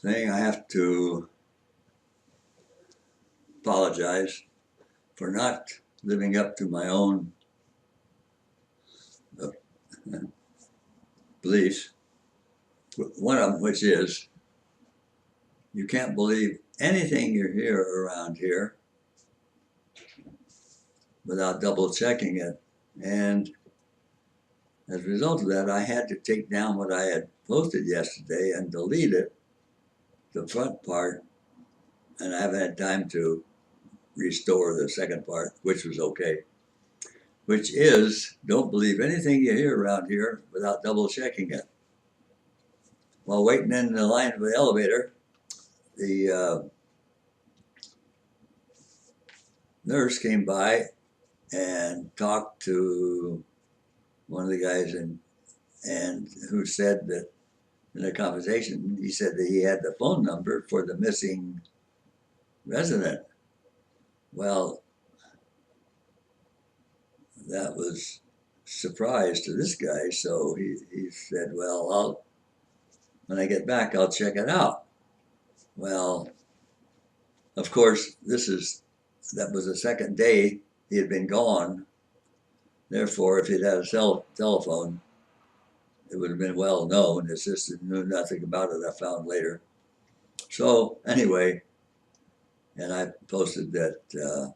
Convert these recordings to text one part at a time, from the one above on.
thing, I have to apologize for not living up to my own uh, beliefs. One of them, which is you can't believe anything you hear around here without double checking it. And as a result of that, I had to take down what I had posted yesterday and delete it, the front part, and I haven't had time to restore the second part, which was okay. Which is, don't believe anything you hear around here without double checking it. While waiting in the line for the elevator, the nurse came by and talked to one of the guys and who said that in a conversation, he said that he had the phone number for the missing resident. Well, that was a surprise to this guy, so he said, well, when I get back, I'll check it out. Well, of course, that was the second day he had been gone. Therefore, if he'd had a telephone, it would have been well known. His sister knew nothing about it, I found later. So, anyway, and I posted that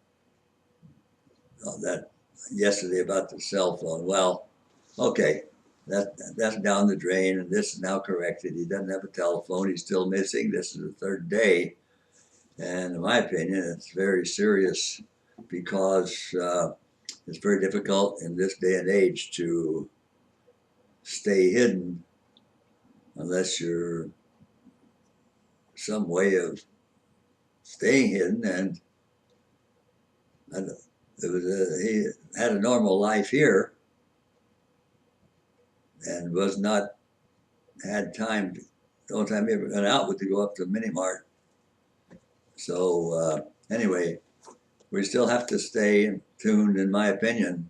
yesterday about the cell phone. Well, okay, that's down the drain, and this is now corrected. He doesn't have a telephone. He's still missing. This is the third day, and in my opinion, it's very serious because it's very difficult in this day and age to stay hidden unless you're some way of staying hidden. And he had a normal life here and was not had time. The only time he ever went out was to go up to Mini Mart. So anyway, we still have to stay tuned, in my opinion.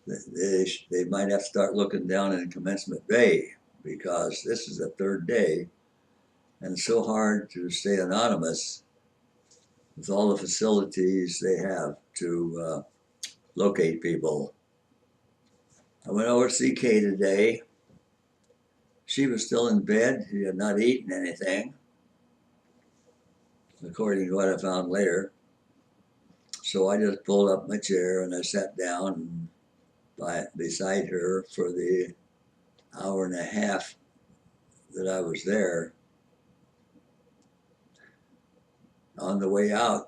They might have to start looking down in Commencement Bay because this is the third day, and it's so hard to stay anonymous with all the facilities they have to locate people. I went over to see Kay today. She was still in bed. She had not eaten anything, according to what I found later. So I just pulled up my chair and I sat down beside her for the hour and a half that I was there. On the way out,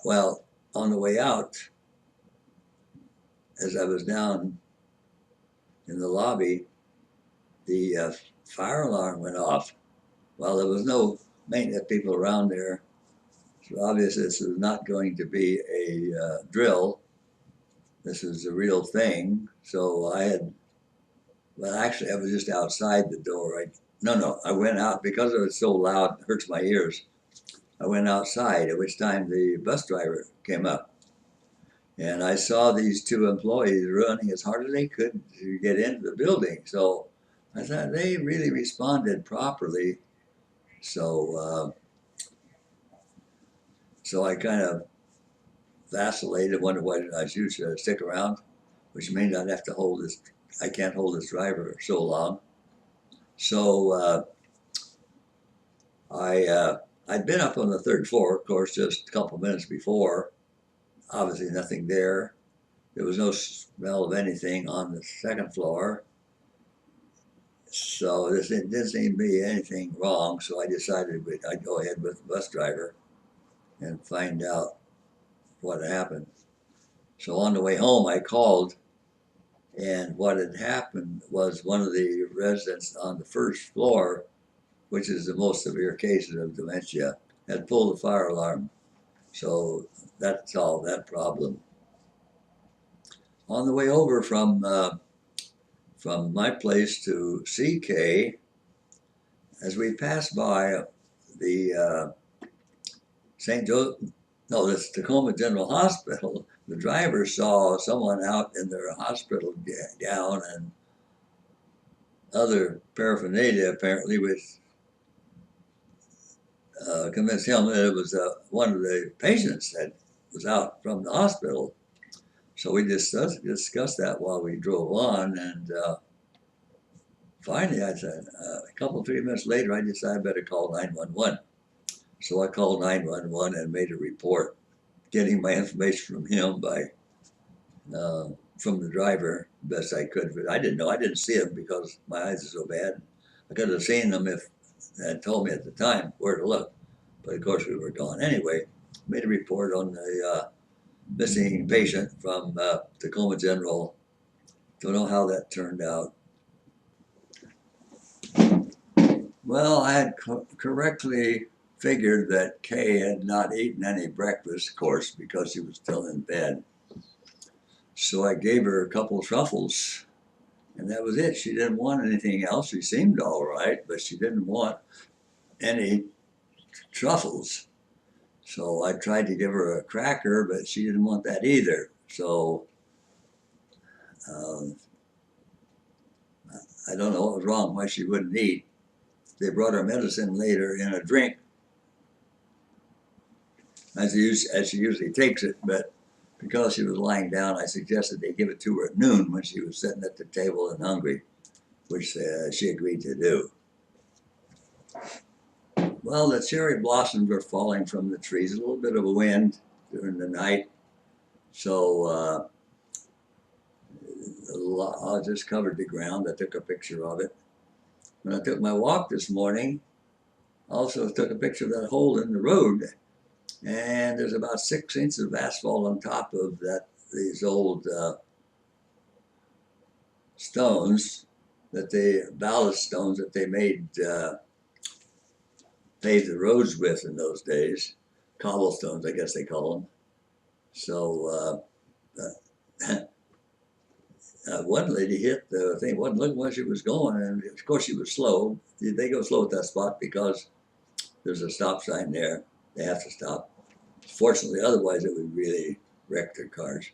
as I was down in the lobby, the fire alarm went off. Well, there was no maintenance people around there, so obviously this was not going to be a drill. This was a real thing. So actually I was just outside the door. I went out because it was so loud, it hurts my ears. I went outside, at which time the bus driver came up. And I saw these two employees running as hard as they could to get into the building. So I thought they really responded properly. So I kind of vacillated, wondered whether I should stick around, which means I'd have to hold this. I can't hold this driver so long. So I'd been up on the third floor, of course, just a couple minutes before. Obviously nothing there. There was no smell of anything on the second floor. So there didn't seem to be anything wrong. So I decided I'd go ahead with the bus driver and find out what happened. So on the way home, I called, and what had happened was one of the residents on the first floor, which is the most severe cases of dementia, had pulled the fire alarm. So that solved that problem. On the way over from my place to CK, as we passed by the the Tacoma General Hospital, the driver saw someone out in their hospital gown and other paraphernalia, apparently with convinced him that it was one of the patients that was out from the hospital. So we discussed that while we drove on, and finally, I said, a couple, 3 minutes later, I decided I better call 911. So I called 911 and made a report, getting my information from him from the driver best I could. But I didn't know, I didn't see him because my eyes are so bad. I could have seen them if they had told me at the time where to look. But of course, we were gone anyway. Made a report on the missing patient from Tacoma General. Don't know how that turned out. Well, I had correctly figured that Kay had not eaten any breakfast, of course, because she was still in bed. So I gave her a couple of truffles, and that was it. She didn't want anything else. She seemed all right, but she didn't want any truffles. So I tried to give her a cracker, but she didn't want that either. So um, I don't know what was wrong, why she wouldn't eat. They brought her medicine later in a drink, as she usually takes it, but because she was lying down, I suggested they give it to her at noon when she was sitting at the table and hungry, which she agreed to do. Well, the cherry blossoms were falling from the trees, a little bit of a wind during the night, so I just covered the ground. I took a picture of it. When I took my walk this morning, I also took a picture of that hole in the road, and there's about 6 inches of asphalt on top of these old stones ballast stones that they made paved the roads with in those days. Cobblestones, I guess they call them. So one lady hit the thing, wasn't looking where she was going, and of course she was slow. They go slow at that spot because there's a stop sign there. They have to stop. Fortunately, otherwise it would really wreck their cars.